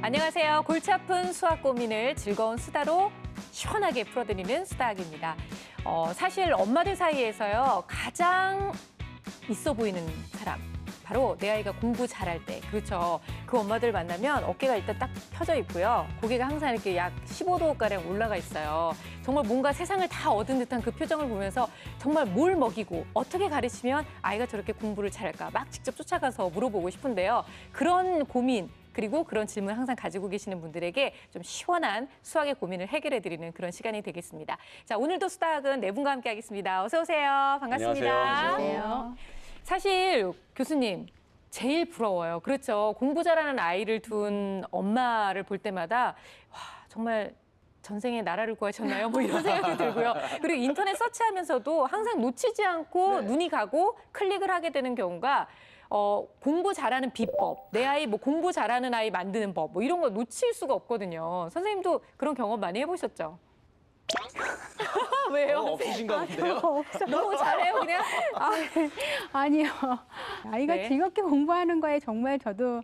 안녕하세요. 골치 아픈 수학 고민을 즐거운 수다로 시원하게 풀어드리는 수다학입니다. 사실 엄마들 사이에서요, 가장 있어 보이는 사람, 바로 내 아이가 공부 잘할 때, 그렇죠. 그 엄마들 만나면 어깨가 일단 딱 펴져 있고요. 고개가 항상 이렇게 약 15도가량 올라가 있어요. 정말 뭔가 세상을 다 얻은 듯한 그 표정을 보면서 정말 뭘 먹이고 어떻게 가르치면 아이가 저렇게 공부를 잘할까 막 직접 쫓아가서 물어보고 싶은데요. 그런 고민, 그리고 그런 질문 항상 가지고 계시는 분들에게 좀 시원한 수학의 고민을 해결해드리는 그런 시간이 되겠습니다. 자, 오늘도 수다학은 네 분과 함께 하겠습니다. 어서 오세요. 반갑습니다. 안녕하세요. 사실 교수님, 제일 부러워요. 그렇죠. 공부 잘하는 아이를 둔 엄마를 볼 때마다 와, 정말 전생에 나라를 구하셨나요? 뭐 이런 생각이 들고요. 그리고 인터넷 서치하면서도 항상 놓치지 않고 눈이 가고 클릭을 하게 되는 경우가 공부 잘하는 비법, 내 아이 뭐 공부 잘하는 아이 만드는 법, 뭐 이런 거 놓칠 수가 없거든요. 선생님도 그런 경험 많이 해보셨죠? 왜요? 없으신가 본데요? 너무 잘해요, 그냥. 아니요. 아이가 네. 즐겁게 공부하는 거에 정말 저도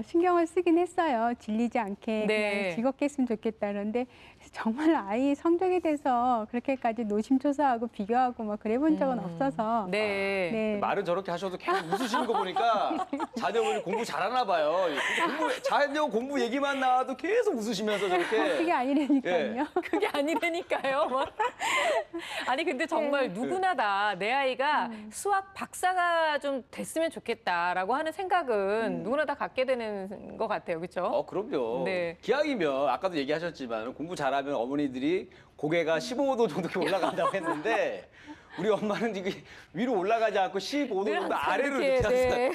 신경을 쓰긴 했어요. 질리지 않게 네. 그냥 즐겁게 했으면 좋겠다. 그런데 정말 아이 성적에 대해서 그렇게까지 노심초사하고 비교하고 막 그래 본 적은 없어서. 네. 네. 말은 저렇게 하셔도 계속 웃으시는 거 보니까 자녀분이 공부 잘하나 봐요. 자녀 공부 얘기만 나와도 계속 웃으시면서 저렇게. 그게 아니라니까요. 예. 그게 아니라니까요. 뭐. 아니 근데 정말 누구나 다 내 아이가 수학 박사가 좀 됐으면 좋겠다라고 하는 생각은 누구나 다 갖게 되는 것 같아요. 그렇죠? 그럼요. 네. 기왕이면 아까도 얘기하셨지만 공부 잘하면 어머니들이 고개가 15도 정도 이렇게 올라간다고 했는데 우리 엄마는 이게 위로 올라가지 않고 15도 늘 정도 항상 아래로 이렇게, 이렇게 네. 하세요.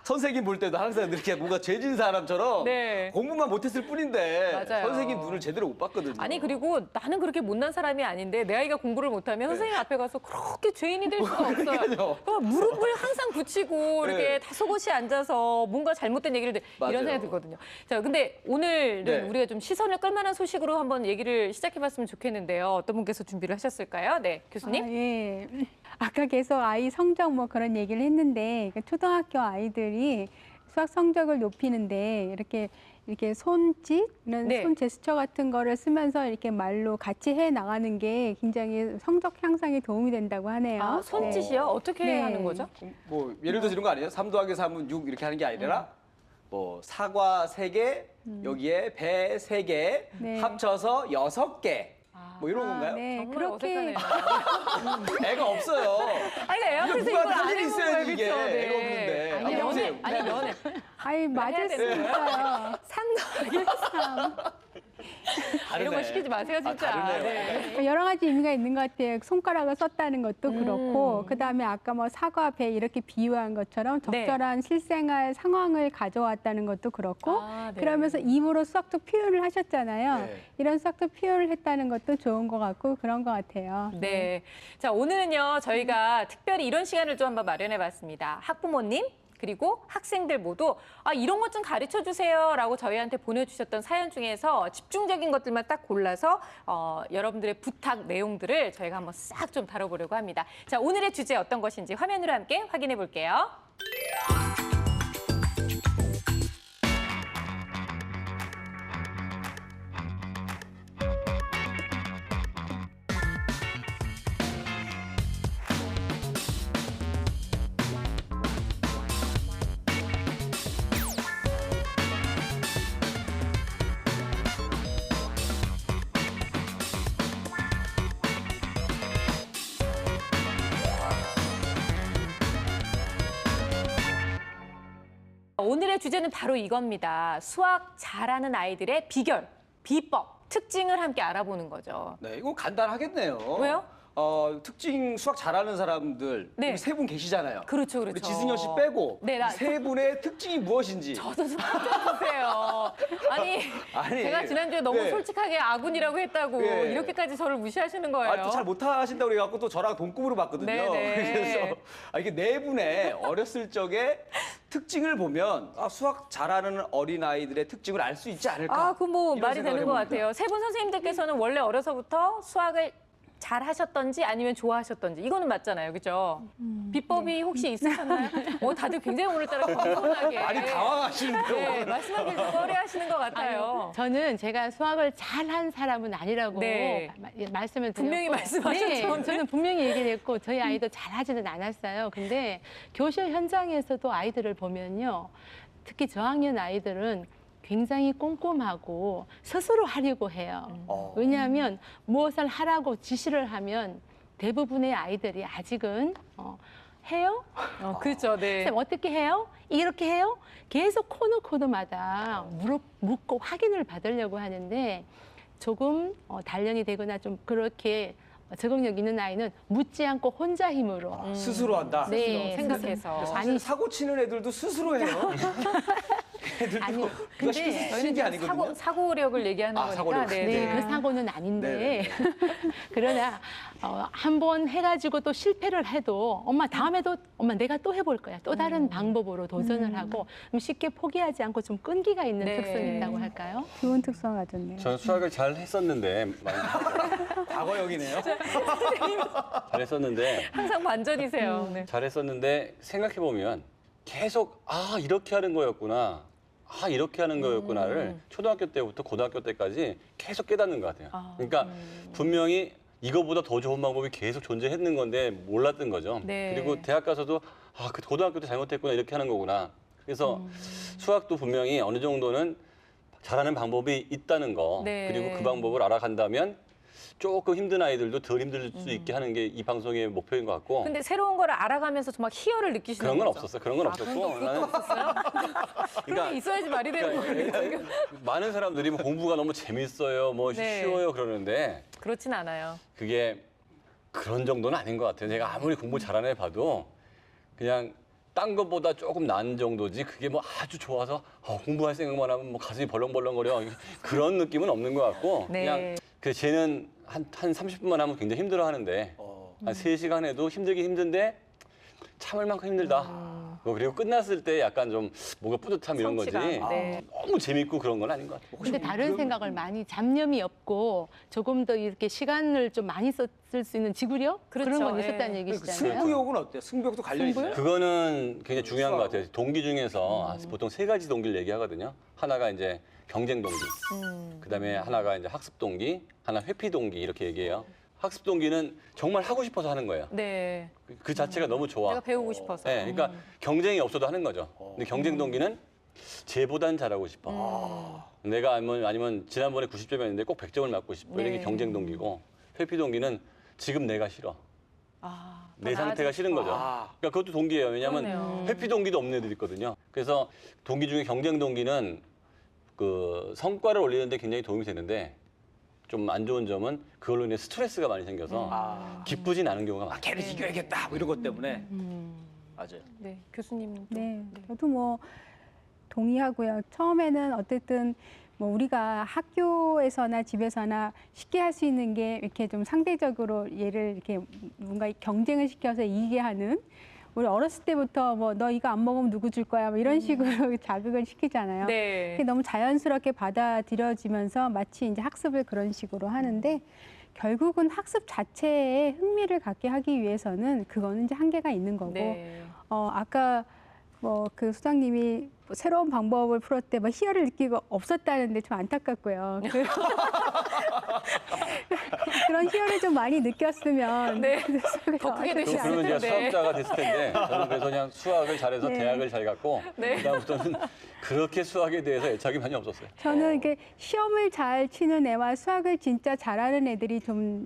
선생님 볼 때도 항상 이렇게 뭔가 죄진 사람처럼 네. 공부만 못했을 뿐인데 맞아요. 선생님 눈을 제대로 못 봤거든요. 아니 그리고 나는 그렇게 못난 사람이 아닌데 내 아이가 공부를 못하면 선생님 앞에 가서 그렇게 죄인이 될 수가 없어요. 그러니까요. 무릎을 항상 붙이고 이렇게 네. 다소곳이 앉아서 뭔가 잘못된 얘기를 이런 맞아요. 생각이 들거든요. 자, 근데 오늘은 네. 우리가 좀 시선을 끌만한 소식으로 한번 얘기를 시작해봤으면 좋겠는데요. 어떤 분께서 준비를 하셨을까요? 네, 교수님. 예. 아까 계속 아이 성적 뭐 그런 얘기를 했는데 초등학교 아이들이 수학 성적을 높이는데 이렇게 손짓, 이런 네. 손 제스처 같은 거를 쓰면서 이렇게 말로 같이 해 나가는 게 굉장히 성적 향상에 도움이 된다고 하네요. 아, 손짓이요? 어떻게 네. 하는 거죠? 뭐 예를 들어서 이런 거 아니에요? 3 더하기 3은 6 이렇게 하는 게 아니라 뭐 사과 3개, 여기에 배 3개, 네. 합쳐서 6개. 뭐 이런 건가요? 네, 정말 그렇게 어색하네요. 애가 없어요. 아니, 애 앞에서 누가 이걸 안 사진이 해본 있어야지 거예요, 이게. 그쵸? 네. 애가 없는데. 아니, 한번 해보세요. 연애, 아니, 연애. 아이 맞을 수 되는 있어요. 3 더하기 3. 다르네. 이런 거 시키지 마세요, 진짜. 다르네요. 네. 여러 가지 의미가 있는 것 같아요. 손가락을 썼다는 것도 그렇고, 그 다음에 아까 뭐 사과, 배 이렇게 비유한 것처럼 네. 적절한 실생활 상황을 가져왔다는 것도 그렇고, 아, 네. 그러면서 입으로 수학적 표현을 하셨잖아요. 네. 이런 수학적 표현을 했다는 것도 좋은 것 같고 그런 것 같아요. 네. 자, 오늘은요, 저희가 특별히 이런 시간을 좀 한번 마련해 봤습니다. 학부모님, 그리고 학생들 모두 이런 것 좀 가르쳐 주세요라고 저희한테 보내주셨던 사연 중에서 집중적인 것들만 딱 골라서 여러분들의 부탁 내용들을 저희가 한번 싹 좀 다뤄보려고 합니다. 자, 오늘의 주제 어떤 것인지 화면으로 함께 확인해 볼게요. 오늘의 주제는 바로 이겁니다. 수학 잘하는 아이들의 비결, 비법, 특징을 함께 알아보는 거죠. 네, 이거 간단하겠네요. 왜요? 특징 수학 잘하는 사람들 네. 세 분 계시잖아요. 그렇죠, 그렇죠. 우리 지승현 씨 빼고 네, 나- 세 분의 특징이 무엇인지. 저도 좀 부탁주세요. 아니, 제가 지난주에 너무 네. 솔직하게 아군이라고 했다고 네. 이렇게까지 저를 무시하시는 거예요. 또 잘 못하신다고 그래갖고 또 저랑 동급으로 봤거든요. 네네. 그래서 이게 네 분의 어렸을 적에 특징을 보면 수학 잘하는 어린아이들의 특징을 알 수 있지 않을까. 그 뭐 이런 말이 생각을 되는 것 해봅니다. 같아요. 세 분 선생님들께서는 원래 어려서부터 수학을 잘하셨던지 아니면 좋아하셨던지 이거는 맞잖아요, 그죠? 비법이 혹시 있으셨나요? 다들 굉장히 오늘따라 겸손하게 많이 당황하시는데요. 네, 말씀하기를 꺼려하시는 것 같아요. 저는 제가 수학을 잘한 사람은 아니라고 네. 말씀을 드렸고 분명히 말씀하셨죠. 네, 저는 분명히 얘기를 했고 저희 아이도 잘하지는 않았어요. 근데 교실 현장에서도 아이들을 보면요. 특히 저학년 아이들은 굉장히 꼼꼼하고 스스로 하려고 해요. 왜냐하면 무엇을 하라고 지시를 하면 대부분의 아이들이 아직은 해요? 그렇죠, 네. 쌤 어떻게 해요? 이렇게 해요? 계속 코너마다 묻고 확인을 받으려고 하는데 조금 단련이 되거나 좀 그렇게 적응력 있는 아이는 묻지 않고 혼자 힘으로 스스로 한다. 네, 생각해서. 사실 사고 치는 애들도 스스로 해요. 애들도 아니, 이거 근데 쉬는 저희는 게 아니거든요. 사고력을 얘기하는 거니까. 사고력. 네, 그 사고는 아닌데 네. 그러나 한 번 해가지고 또 실패를 해도 엄마 다음에도 엄마 내가 또 해볼 거야. 또 다른 방법으로 도전을 하고 쉽게 포기하지 않고 좀 끈기가 있는 네. 특성이 있다고 할까요? 좋은 특성 가졌네요. 저는 수학을 잘 했었는데 과거형이네요. 잘 했었는데 항상 반전이세요. 네. 잘했었는데 생각해 보면 계속 이렇게 하는 거였구나. 이렇게 하는 거였구나를 초등학교 때부터 고등학교 때까지 계속 깨닫는 것 같아요. 그러니까 분명히 이거보다 더 좋은 방법이 계속 존재했는 건데 몰랐던 거죠. 네. 그리고 대학 가서도 그 고등학교 때 잘못했구나 이렇게 하는 거구나. 그래서 수학도 분명히 어느 정도는 잘하는 방법이 있다는 거. 네. 그리고 그 방법을 알아간다면 조금 힘든 아이들도 덜 힘들 수 있게 하는 게 이 방송의 목표인 것 같고. 근데 새로운 거를 알아가면서 정말 희열을 느끼시는 그런 건 거죠? 없었어요. 그런 건 없었고. 나는 그런 게 있어야지 말이 되는 거예요. 지금. 많은 사람들이 뭐 공부가 너무 재밌어요, 뭐 네. 쉬워요 그러는데 그렇진 않아요. 그게 그런 정도는 아닌 것 같아요. 제가 아무리 공부 잘하는 애 봐도 그냥 딴 것보다 조금 나은 정도지 그게 뭐 아주 좋아서 공부할 생각만 하면 뭐 가슴이 벌렁벌렁거려 그런 느낌은 없는 것 같고 네. 그냥 그 쟤는 한 30분만 하면 굉장히 힘들어 하는데 한 3시간 해도 힘들긴 힘든데 참을 만큼 힘들다. 그리고 끝났을 때 약간 좀 뭔가 뿌듯함 이런 거지. 성취감, 네. 너무 재밌고 그런 건 아닌 것 같아요. 근데 다른 생각을 많이 잡념이 없고 조금 더 이렇게 시간을 좀 많이 썼을 수 있는 지구력 그렇죠. 그런 건 예. 있었다는 얘기시잖아요. 승부욕은 어때요? 승부욕도 관련 있어요? 그거는 굉장히 중요한 것 같아요. 동기 중에서 보통 3가지 동기를 얘기하거든요. 하나가 이제 경쟁 동기, 그다음에 하나가 이제 학습 동기, 하나 회피 동기 이렇게 얘기해요. 학습 동기는 정말 하고 싶어서 하는 거예요. 네. 그 자체가 너무 좋아. 내가 배우고 싶어서. 네, 그러니까 경쟁이 없어도 하는 거죠. 근데 경쟁 동기는 쟤보단 잘하고 싶어. 내가 아니면 지난번에 90점이었는데 꼭 100점을 맞고 싶어. 이런 게 네. 경쟁 동기고 회피 동기는 지금 내가 싫어. 내 상태가 싫은 거죠. 그러니까 그것도 동기예요. 왜냐하면 그러네요. 회피 동기도 없는 애들이 있거든요. 그래서 동기 중에 경쟁 동기는 그 성과를 올리는데 굉장히 도움이 되는데 좀 안 좋은 점은 그걸로 인해 스트레스가 많이 생겨서 기쁘진 않은 경우가 많아요. 걔를 이겨야겠다 뭐 이런 것 때문에. 맞아요. 네. 교수님. 네, 저도 뭐 동의하고요. 처음에는 어쨌든 뭐 우리가 학교에서나 집에서나 쉽게 할 수 있는 게 이렇게 좀 상대적으로 얘를 이렇게 뭔가 경쟁을 시켜서 이기게 하는 우리 어렸을 때부터 뭐 너 이거 안 먹으면 누구 줄 거야 뭐 이런 식으로 자극을 시키잖아요. 네. 그게 너무 자연스럽게 받아들여지면서 마치 이제 학습을 그런 식으로 하는데 결국은 학습 자체에 흥미를 갖게 하기 위해서는 그거는 이제 한계가 있는 거고 네. 아까 뭐 그 수장님이 새로운 방법을 풀었을 때 막 희열을 느끼고 없었다는데 좀 안타깝고요. 그런 희열을 좀 많이 느꼈으면 네. 수학을 더 크게 되지 그러면 제가 네. 수학자가 됐을 텐데 저는 그래서 그냥 수학을 잘해서 네. 대학을 잘 갔고 네. 그다음부터는 그렇게 수학에 대해서 애착이 많이 없었어요. 저는 이렇게 시험을 잘 치는 애와 수학을 진짜 잘하는 애들이 좀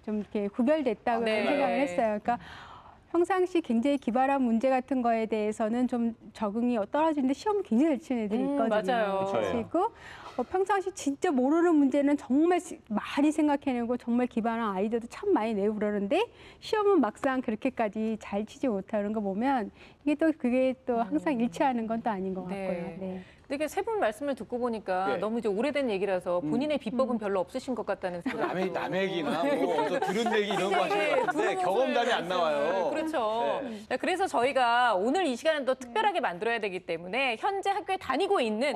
이렇게 구별됐다고 네. 생각을 했어요. 그러니까 평상시 굉장히 기발한 문제 같은 거에 대해서는 좀 적응이 떨어지는데 시험을 굉장히 잘 치는 애들이 있거든요. 맞아요. 그리고 평상시 진짜 모르는 문제는 정말 많이 생각해내고 정말 기발한 아이디어도 참 많이 내고 그러는데 시험은 막상 그렇게까지 잘 치지 못하는 거 보면 그게 또 항상 일치하는 건 또 아닌 것 네. 같고요. 네. 되게 세 분 말씀을 듣고 보니까 네. 너무 이제 오래된 얘기라서 본인의 비법은 별로 없으신 것 같다는 생각이 남의 얘기나 뭐 어디서 들은 얘기 이런 거 하시는 것 같은데 들어보면서 경험담이 안 나와요. 그렇죠. 네. 자, 그래서 저희가 오늘 이 시간은 또 특별하게 만들어야 되기 때문에 현재 학교에 다니고 있는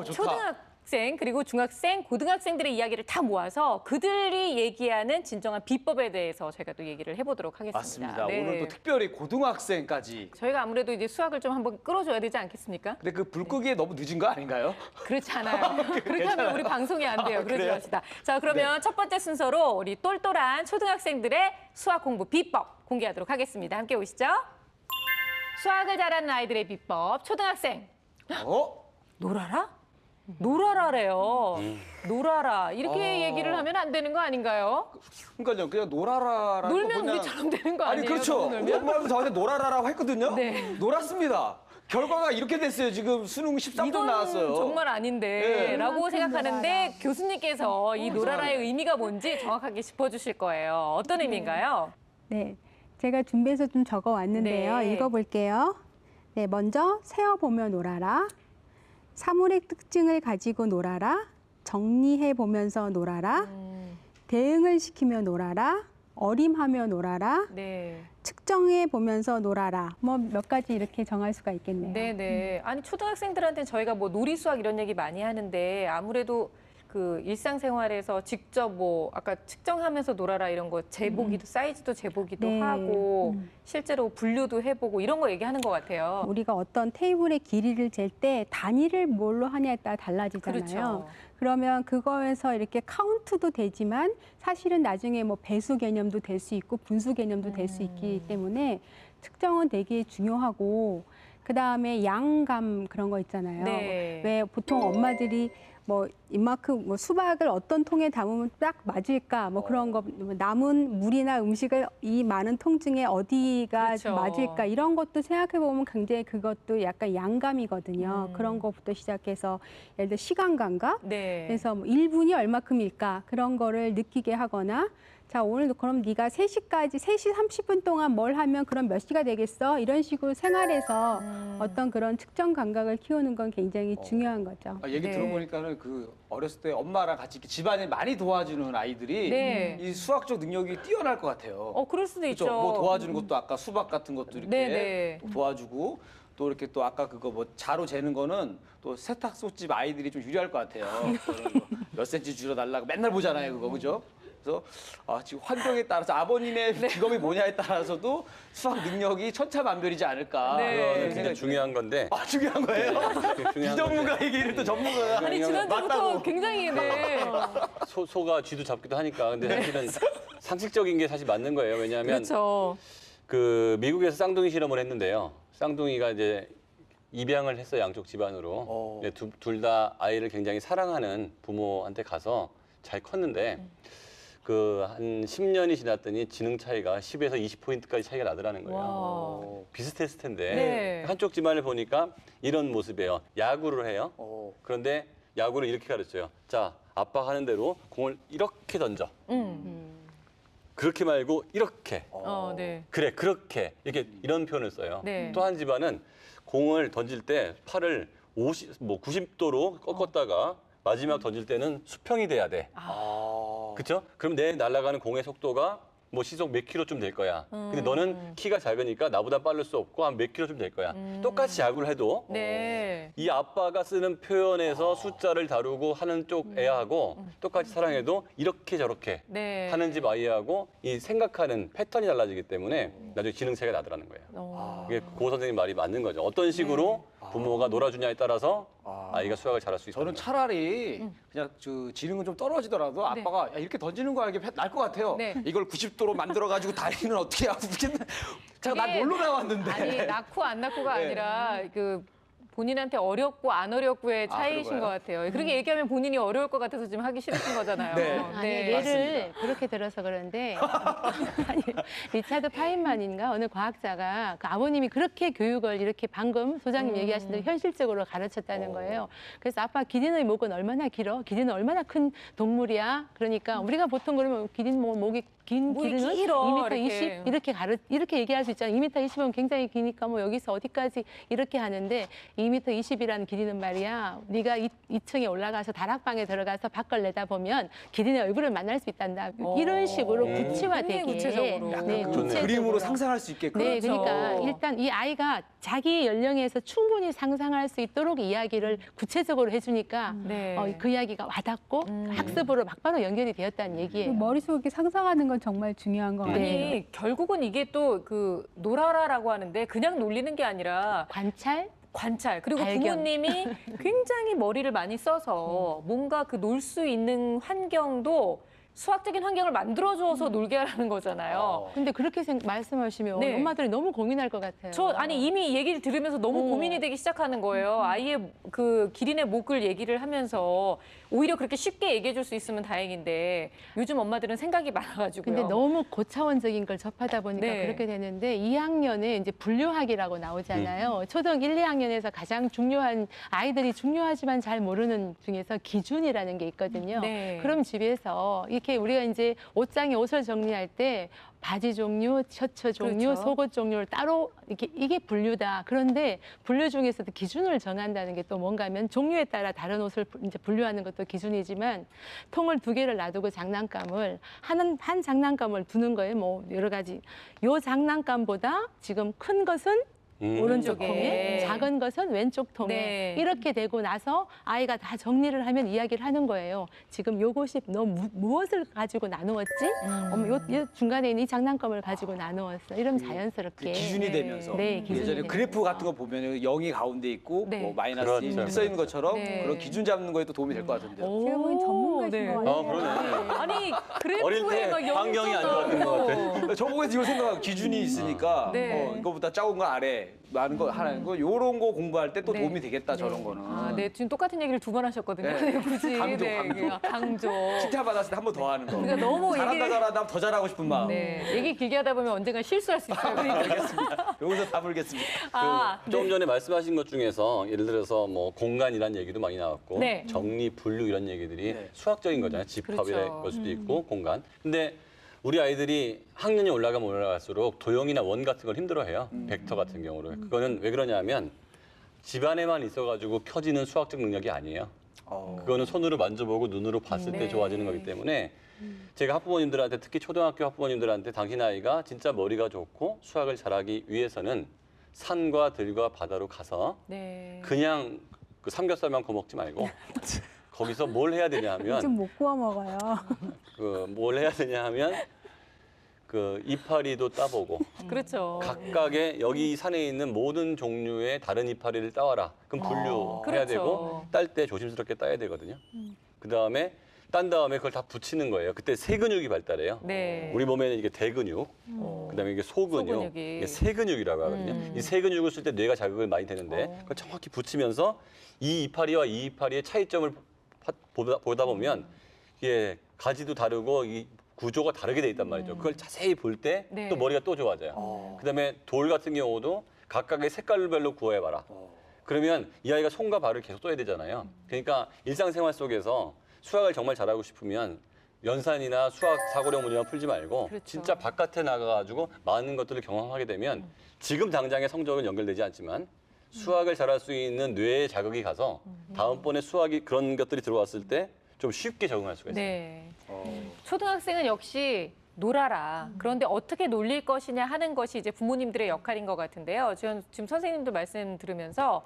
좋다. 학생 그리고 중학생, 고등학생들의 이야기를 다 모아서 그들이 얘기하는 진정한 비법에 대해서 저희가 또 얘기를 해보도록 하겠습니다. 맞습니다. 네. 오늘 또 특별히 고등학생까지. 저희가 아무래도 이제 수학을 좀 한번 끌어줘야 되지 않겠습니까? 근데 그 불 끄기에 너무 늦은 거 아닌가요? 그렇지 않아요. 그렇게 하면 우리 방송이 안 돼요. 그러지 그래요? 맙시다. 자, 그러면 첫 번째 순서로 우리 똘똘한 초등학생들의 수학 공부 비법 공개하도록 하겠습니다. 함께 오시죠. 수학을 잘하는 아이들의 비법, 초등학생. 놀아라? 놀아라래요. 놀아라. 이렇게 얘기를 하면 안 되는 거 아닌가요? 그러니까요. 그냥 놀아라라고 놀면 그냥... 우리처럼 되는 거 아니 아니에요? 그렇죠. 너무 우리 놀면? 엄마도 저한테 놀아라라고 했거든요. 네. 놀았습니다. 결과가 이렇게 됐어요. 지금 수능 13점 이건 나왔어요. 정말 아닌데 네. 라고 생각하는데 놀아라. 교수님께서 이 놀아라의 의미가 뭔지 정확하게 짚어주실 거예요. 어떤 의미인가요? 네, 제가 준비해서 좀 적어 왔는데요. 네. 읽어볼게요. 네, 먼저 세어보며 놀아라. 사물의 특징을 가지고 놀아라. 정리해 보면서 놀아라. 대응을 시키며 놀아라. 어림하며 놀아라. 네. 측정해 보면서 놀아라. 뭐 몇 가지 이렇게 정할 수가 있겠네요. 네네. 아니 초등학생들한테는 저희가 뭐 놀이 수학 이런 얘기 많이 하는데 아무래도 그 일상생활에서 직접 뭐 아까 측정하면서 놀아라 이런 거 재보기도 사이즈도 재보기도 네. 하고 실제로 분류도 해보고 이런 거 얘기하는 것 같아요. 우리가 어떤 테이블의 길이를 잴 때 단위를 뭘로 하냐에 따라 달라지잖아요. 그렇죠. 그러면 그거에서 이렇게 카운트도 되지만 사실은 나중에 뭐 배수 개념도 될 수 있고 분수 개념도 될 수 있기 때문에 측정은 되게 중요하고 그다음에 양감 그런 거 있잖아요. 네. 왜 보통 엄마들이 뭐 이만큼 뭐 수박을 어떤 통에 담으면 딱 맞을까 뭐 그런 거 남은 물이나 음식을 이 많은 통 중에 어디가 그렇죠. 맞을까 이런 것도 생각해 보면 굉장히 그것도 약간 양감이거든요. 그런 것부터 시작해서 예를 들어 시간 감각 네. 그래서 뭐 1분이 얼마큼일까 그런 거를 느끼게 하거나 자 오늘 그럼 네가 3시까지 3시 30분 동안 뭘 하면 그럼 몇 시가 되겠어? 이런 식으로 생활에서 어떤 그런 측정 감각을 키우는 건 굉장히 중요한 거죠. 얘기 네. 들어보니까는 그 어렸을 때 엄마랑 같이 이렇게 집안일 많이 도와주는 아이들이 네. 이 수학적 능력이 뛰어날 것 같아요. 그럴 수도 그렇죠. 있죠. 뭐 도와주는 것도 아까 수박 같은 것도 이렇게 네네. 도와주고 또 이렇게 또 아까 그거 뭐 자로 재는 거는 또 세탁소집 아이들이 좀 유리할 것 같아요. 그거는 뭐몇 센치 줄여달라고 맨날 보잖아요, 그거 그죠? 그래서 지금 환경에 따라서 아버님의 네. 직업이 뭐냐에 따라서도 수학 능력이 천차만별이지 않을까. 네. 그런 굉장히 생각이 중요한 건데 중요한 거예요? 중요한 비전문가 얘기를 또 전문가가 아니 지난주부터 맞다고. 굉장히 네. 소가 쥐도 잡기도 하니까 근데 사실은 상식적인 게 사실 맞는 거예요. 왜냐하면 그렇죠. 그 미국에서 쌍둥이 실험을 했는데요. 쌍둥이가 이제 입양을 했어요. 양쪽 집안으로. 둘 다 아이를 굉장히 사랑하는 부모한테 가서 잘 컸는데 그 한 10년이 지났더니 지능 차이가 10에서 20포인트까지 차이가 나더라는 거예요. 와. 비슷했을 텐데 네. 한쪽 집안을 보니까 이런 모습이에요. 야구를 해요. 그런데 야구를 이렇게 가르쳐요. 자, 아빠 하는 대로 공을 이렇게 던져. 그렇게 말고 이렇게. 네. 그래, 그렇게. 이렇게 이런 표현을 써요. 네. 또 한 집안은 공을 던질 때 팔을 90도로 꺾었다가 마지막 던질 때는 수평이 돼야 돼. 그렇죠? 그럼 내 날아가는 공의 속도가 뭐 시속 몇 킬로쯤 될 거야. 근데 너는 키가 작으니까 나보다 빠를 수 없고 한 몇 킬로쯤 될 거야. 똑같이 야구를 해도 네. 이 아빠가 쓰는 표현에서 숫자를 다루고 하는 쪽 애하고 똑같이 사랑해도 이렇게 저렇게 네. 하는 집 아이하고 이 생각하는 패턴이 달라지기 때문에 나중에 지능 차이가 나더라는 거예요. 이게 고 선생님 말이 맞는 거죠. 어떤 식으로 부모가 놀아주냐에 따라서 아이가 수학을 잘할 수 있다. 저는 차라리 그냥 지능은 좀 떨어지더라도 아빠가 야, 이렇게 던지는 거 이게 나을 것 같아요. 네. 이걸 90도로 만들어가지고 다리는 어떻게 하고 제가 나 그게- 놀러 나왔는데. 아니 낳고 안 낳고가 네. 아니라 그 본인한테 어렵고 안 어렵고의 차이이신 그런가요? 것 같아요. 그렇게 얘기하면 본인이 어려울 것 같아서 지금 하기 싫으신 거잖아요. 네. 아니, 네. 예를 맞습니다. 그렇게 들어서 그런데 아니, 리차드 파인만인가 어느 과학자가 그 아버님이 그렇게 교육을 이렇게 방금 소장님 얘기하신 대로 현실적으로 가르쳤다는 거예요. 그래서 아빠 기린의 목은 얼마나 길어? 기린은 얼마나 큰 동물이야? 그러니까 우리가 보통 그러면 기린 목이 긴 목이 기린은 길어, 2m 20 이렇게 얘기할 수 있잖아요. 2m 20은 굉장히 기니까 뭐 여기서 어디까지 이렇게 하는데 2m 20이라는 길이는 말이야. 네가 2층에 올라가서 다락방에 들어가서 밖을 내다보면 기린의 얼굴을 만날 수 있단다. 이런 식으로 구체화되게. 굉장히 구체적으로. 약간 네, 그 구체적으로. 그림으로 상상할 수 있게끔. 네, 그렇죠. 그러니까 일단 이 아이가 자기 연령에서 충분히 상상할 수 있도록 이야기를 구체적으로 해주니까 네. 그 이야기가 와닿고 학습으로 막바로 연결이 되었다는 얘기예요. 머릿속에 상상하는 건 정말 중요한 것 같아요. 아니 결국은 이게 또 그 놀아라라고 하는데 그냥 놀리는 게 아니라 관찰 그리고 발견. 부모님이 굉장히 머리를 많이 써서 뭔가 그 놀 수 있는 환경도 수학적인 환경을 만들어줘서 놀게 하라는 거잖아요. 근데 그렇게 말씀하시면 네. 엄마들이 너무 고민할 것 같아요. 저 아니 이미 이 얘기를 들으면서 너무 고민이 되기 시작하는 거예요. 아이의 그 기린의 목을 얘기를 하면서 오히려 그렇게 쉽게 얘기해 줄 수 있으면 다행인데 요즘 엄마들은 생각이 많아가지고요. 근데 너무 고차원적인 걸 접하다 보니까 네. 그렇게 되는데 2학년에 이제 분류학이라고 나오잖아요. 초등 1, 2학년에서 가장 중요한 아이들이 중요하지만 잘 모르는 중에서 기준이라는 게 있거든요. 네. 그럼 집에서 이렇게 우리가 이제 옷장에 옷을 정리할 때 바지 종류, 셔츠 종류, 그렇죠. 속옷 종류를 따로 이게 분류다. 그런데 분류 중에서도 기준을 정한다는 게 또 뭔가 하면 종류에 따라 다른 옷을 이제 분류하는 것도 기준이지만 통을 2개를 놔두고 장난감을 한 장난감을 두는 거예요. 뭐 여러 가지. 요 장난감보다 지금 큰 것은 오른쪽 왼쪽에. 통에 작은 것은 왼쪽 통에 네. 이렇게 되고 나서 아이가 다 정리를 하면 이야기를 하는 거예요. 지금 요것이 너 무엇을 가지고 나누었지? 어머 요 중간에 있는 이 장난감을 가지고 나누었어. 이러면 자연스럽게 기준이 되면서 네, 기준이 예전에 되면서. 그래프 같은 거 보면 0이 가운데 있고 네. 뭐 마이너스 그렇죠. 1 써 있는 것처럼 네. 그런 기준 잡는 거에 또 도움이 될 것 같은데요. 제가 보기엔 전문가이신 네. 것 같아요. 그러네. 아니 어릴 그래프에 때 막 환경이 안 좋았던 것 같아. 저보고 이걸 생각하고 기준이 있으니까 네. 이거보다 작은 거 아래 많은 거 하나는 거 요런 거 공부할 때 또 네. 도움이 되겠다 저런 거는. 아, 네, 지금 똑같은 얘기를 2번 하셨거든요. 네. 네, 굳이. 강조, 네, 강조. 강조. 칭찬 받았을 때 한 번 더 하는 거. 그러니까 너무 잘한다 얘기- 잘한다 하면 더 잘하고 싶은 마음. 네, 얘기 길게 하다 보면 언젠가 실수할 수 있어요. 그러니까. 알겠습니다. 여기서 다 물겠습니다. 아, 조금 전에 말씀하신 것 중에서 예를 들어서 뭐 공간이란 얘기도 많이 나왔고 네. 정리, 분류 이런 얘기들이 네. 수학적인 거잖아요. 집합이랄 그렇죠. 걸 수도 있고 공간. 근데 우리 아이들이 학년이 올라가면 올라갈수록 도형이나 원 같은 걸 힘들어해요. 벡터 같은 경우로. 그거는 왜 그러냐면 집안에만 있어가지고 켜지는 수학적 능력이 아니에요. 그거는 손으로 만져보고 눈으로 봤을 때 네. 좋아지는 거기 때문에 제가 학부모님들한테 특히 초등학교 학부모님들한테 당신 아이가 진짜 머리가 좋고 수학을 잘하기 위해서는 산과 들과 바다로 가서 네. 그냥 그 삼겹살만 구워먹지 말고 거기서 뭘 해야 되냐 요즘 하면 못 구워 먹어요. 그 뭘 해야 되냐 하면 그 이파리도 따보고 그렇죠. 각각의 여기 산에 있는 모든 종류의 다른 이파리를 따와라. 그럼 분류해야 그렇죠. 되고 딸 때 조심스럽게 따야 되거든요. 그다음에 딴 다음에 그걸 다 붙이는 거예요. 그때 세 근육이 발달해요. 네. 우리 몸에는 이게 대근육, 그다음에 이게 소근육, 소근육이. 이게 세근육이라고 하거든요. 이 세근육을 쓸 때 뇌가 자극을 많이 되는데 그걸 정확히 붙이면서 이 이파리와 이 이파리의 차이점을 보다 보면 이게 가지도 다르고 이 구조가 다르게 돼 있단 말이죠. 그걸 자세히 볼 때 또 네. 머리가 또 좋아져요. 그다음에 돌 같은 경우도 각각의 색깔별로 구워봐라. 그러면 이 아이가 손과 발을 계속 써야 되잖아요. 그러니까 일상생활 속에서 수학을 정말 잘하고 싶으면 연산이나 수학 사고력 문제만 풀지 말고 그렇죠. 진짜 바깥에 나가가지고 많은 것들을 경험하게 되면 지금 당장의 성적은 연결되지 않지만 수학을 잘할 수 있는 뇌의 자극이 가서 다음번에 수학이 그런 것들이 들어왔을 때 좀 쉽게 적응할 수가 있어요. 네. 초등학생은 역시 놀아라. 그런데 어떻게 놀릴 것이냐 하는 것이 이제 부모님들의 역할인 것 같은데요. 지금 선생님도 말씀 들으면서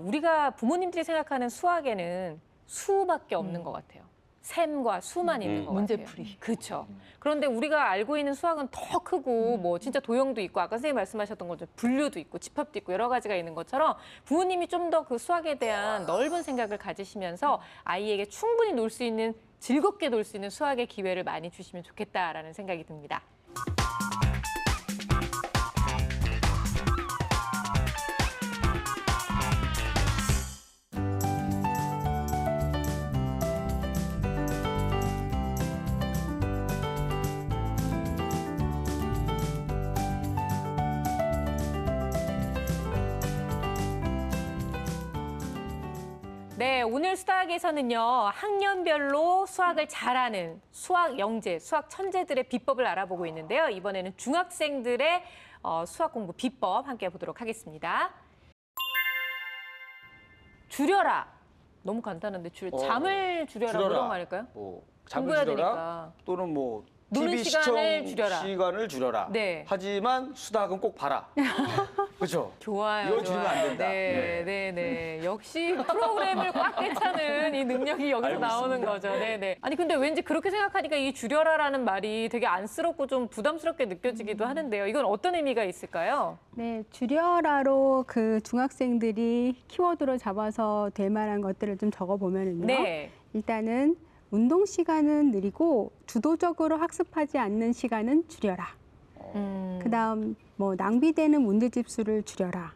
우리가 부모님들이 생각하는 수학에는 수밖에 없는 것 같아요. 셈과 수만 있는 것 같아요. 문제풀이. 그렇죠. 그런데 우리가 알고 있는 수학은 더 크고 뭐 진짜 도형도 있고 아까 선생님 말씀하셨던 것처럼 분류도 있고 집합도 있고 여러 가지가 있는 것처럼 부모님이 좀 더 그 수학에 대한 넓은 생각을 가지시면서 아이에게 충분히 놀 수 있는 즐겁게 놀 수 있는 수학의 기회를 많이 주시면 좋겠다라는 생각이 듭니다. 네, 오늘 수학에서는요, 학년별로 수학을 잘하는 수학 영재, 수학 천재들의 비법을 알아보고 있는데요. 이번에는 중학생들의 수학 공부 비법 함께 보도록 하겠습니다. 줄여라. 너무 간단한데 잠을 줄여라, 뭐 이런 거 아닐까요? 뭐 잠을 공부해야 줄여라 되니까. 또는 뭐 노는 TV 시간을 시청 줄여라. 시간을 줄여라. 네. 하지만 수학은 꼭 봐라. 그렇죠? 좋아요. 이건 줄이면 안 된다. 네, 네, 네. 역시 프로그램을 꽉 꿰차는 이 능력이 여기서 알고 나오는 거죠. 네, 네. 아니 근데 왠지 그렇게 생각하니까 이 줄여라라는 말이 되게 안쓰럽고 좀 부담스럽게 느껴지기도 하는데요. 이건 어떤 의미가 있을까요? 네, 줄여라로 그 중학생들이 키워드로 잡아서 될 만한 것들을 좀 적어보면은요. 네. 일단은 운동 시간은 느리고 주도적으로 학습하지 않는 시간은 줄여라. 그다음 뭐 낭비되는 문제집 수를 줄여라.